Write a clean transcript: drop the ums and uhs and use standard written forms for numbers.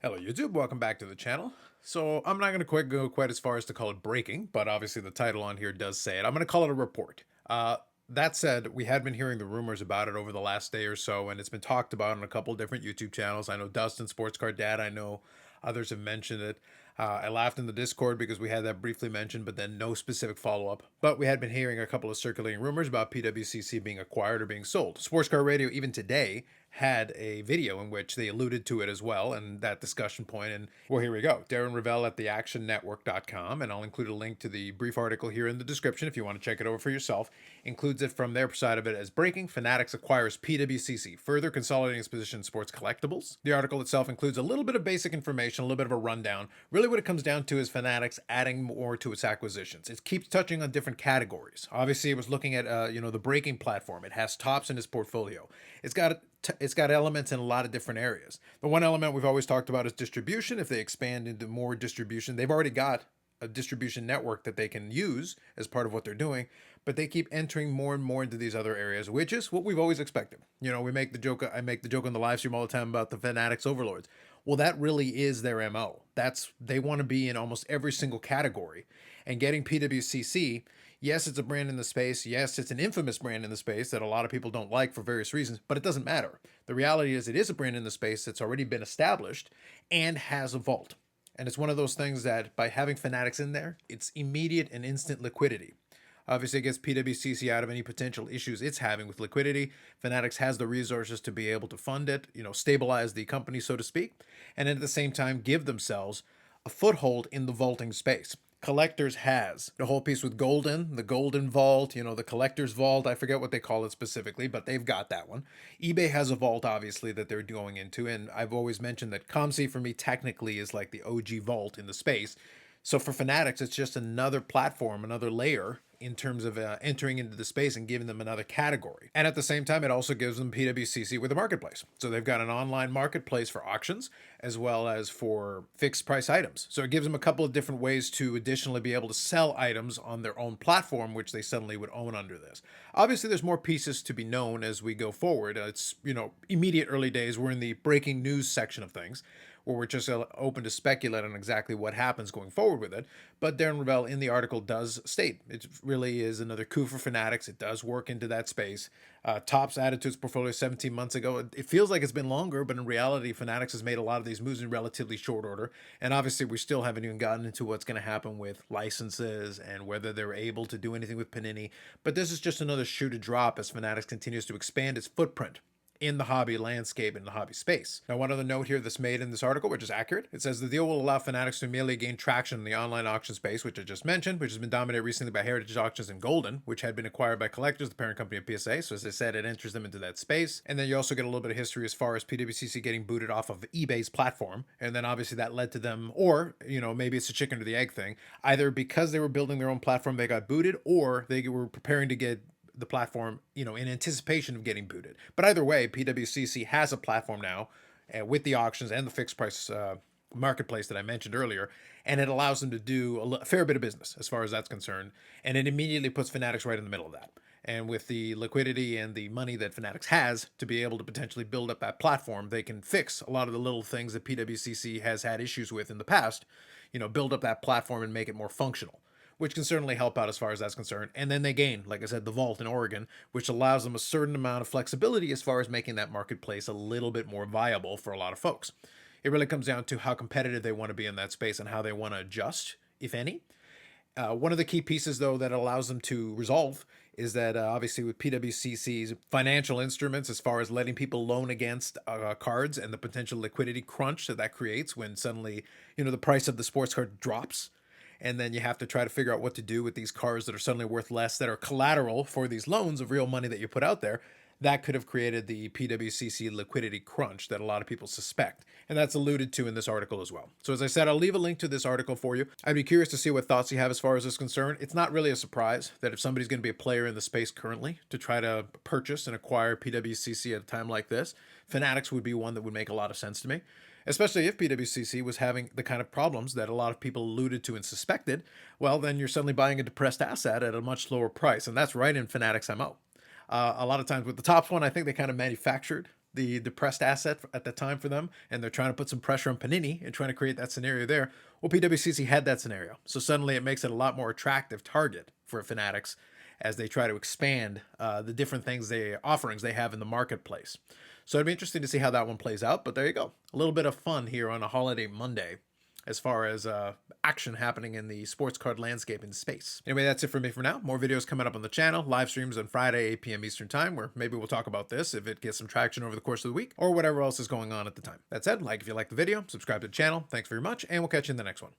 Hello YouTube, welcome back to the channel. So I'm not going to go quite as far as to call it breaking, but obviously the title on here does say it. I'm going to call it a report. That said, we had been hearing the rumors about it over the last day or so, and it's been talked about on a couple different YouTube channels. I know Dustin, Sports Card Dad, I know others have mentioned it. I laughed in the Discord because we had that briefly mentioned, but then no specific follow-up. But we had been hearing a couple of circulating rumors about PWCC being acquired or being sold. Sports Car Radio, even today, had a video in which they alluded to it as well, and that discussion point. And well, here we go. Darren Rovell at theactionnetwork.com, and I'll include a link to the brief article here in the description if you want to check it over for yourself. Includes it from their side of it as breaking. Fanatics acquires PWCC, further consolidating its position in sports collectibles. The article itself includes a little bit of basic information, a little bit of a rundown. Really what it comes down to is Fanatics adding more to its acquisitions. It keeps touching on different categories. Obviously, it was looking at the breaking platform. It has tops in its portfolio. It's got elements in a lot of different areas. The one element we've always talked about is distribution. If they expand into more distribution, they've already got a distribution network that they can use as part of what they're doing, but they keep entering more and more into these other areas, which is what we've always expected. We make the joke, I make the joke on the live stream all the time about the Fanatics overlords. Well, that really is their MO. They want to be in almost every single category. And getting PWCC, yes, it's a brand in the space. Yes, it's an infamous brand in the space that a lot of people don't like for various reasons, but it doesn't matter. The reality is it is a brand in the space that's already been established and has a vault. And it's one of those things that by having Fanatics in there, it's immediate and instant liquidity. Obviously, it gets PWCC out of any potential issues it's having with liquidity. Fanatics has the resources to be able to fund it, stabilize the company, so to speak, and at the same time give themselves a foothold in the vaulting space. Collectors has the whole piece with the Golden Vault, the Collector's Vault. I forget what they call it specifically, but they've got that one. eBay has a vault, obviously, that they're going into, and I've always mentioned that COMC for me technically is like the OG vault in the space. So for Fanatics, it's just another platform, another layer in terms of entering into the space and giving them another category. And at the same time, it also gives them PWCC with a marketplace. So they've got an online marketplace for auctions as well as for fixed price items. So it gives them a couple of different ways to additionally be able to sell items on their own platform, which they suddenly would own under this. Obviously, there's more pieces to be known as we go forward. It's, immediate early days. We're in the breaking news section of things, where we're just open to speculate on exactly what happens going forward with it. But Darren Rovell in the article does state it really is another coup for Fanatics. It does work into that space. Topps added to its portfolio 17 months ago. It feels like it's been longer, but in reality, Fanatics has made a lot of these moves in relatively short order. And obviously, we still haven't even gotten into what's going to happen with licenses and whether they're able to do anything with Panini. But this is just another shoe to drop as Fanatics continues to expand its footprint in the hobby landscape, in the hobby space. Now, one other note here that's made in this article, which is accurate, it says the deal will allow Fanatics to immediately gain traction in the online auction space, which I just mentioned, which has been dominated recently by Heritage Auctions and Golden, which had been acquired by Collectors, the parent company of PSA. So as I said, it enters them into that space. And then you also get a little bit of history as far as PWCC getting booted off of eBay's platform. And then obviously that led to them, or, maybe it's a chicken or the egg thing. Either because they were building their own platform, they got booted, or they were preparing to get the platform, in anticipation of getting booted. But either way, PWCC has a platform now with the auctions and the fixed price marketplace that I mentioned earlier, and it allows them to do a fair bit of business as far as that's concerned, and it immediately puts Fanatics right in the middle of that. And with the liquidity and the money that Fanatics has to be able to potentially build up that platform, they can fix a lot of the little things that PWCC has had issues with in the past, build up that platform and make it more functional, which can certainly help out as far as that's concerned. And then they gain, like I said, the vault in Oregon, which allows them a certain amount of flexibility as far as making that marketplace a little bit more viable for a lot of folks. It really comes down to how competitive they want to be in that space and how they want to adjust, if any. One of the key pieces, though, that allows them to resolve is that obviously with PWCC's financial instruments, as far as letting people loan against cards and the potential liquidity crunch that creates when suddenly, the price of the sports card drops, and then you have to try to figure out what to do with these cars that are suddenly worth less, that are collateral for these loans of real money that you put out there. That could have created the PWCC liquidity crunch that a lot of people suspect. And that's alluded to in this article as well. So as I said, I'll leave a link to this article for you. I'd be curious to see what thoughts you have as far as this is concerned. It's not really a surprise that if somebody's going to be a player in the space currently to try to purchase and acquire PWCC at a time like this, Fanatics would be one that would make a lot of sense to me, especially if PWCC was having the kind of problems that a lot of people alluded to and suspected. Well, then you're suddenly buying a depressed asset at a much lower price, and that's right in Fanatics MO. A lot of times with the Topps one, I think they kind of manufactured the depressed asset at the time for them, and they're trying to put some pressure on Panini and trying to create that scenario there. Well, PWCC had that scenario, so suddenly it makes it a lot more attractive target for Fanatics as they try to expand the different offerings they have in the marketplace. So it'd be interesting to see how that one plays out. But there you go, a little bit of fun here on a holiday Monday as far as action happening in the sports card landscape in space. Anyway, that's it for me for now. More videos coming up on the channel. Live streams on Friday, 8 p.m. Eastern time, where maybe we'll talk about this if it gets some traction over the course of the week, or whatever else is going on at the time. That said, like if you like the video, subscribe to the channel. Thanks very much, and we'll catch you in the next one.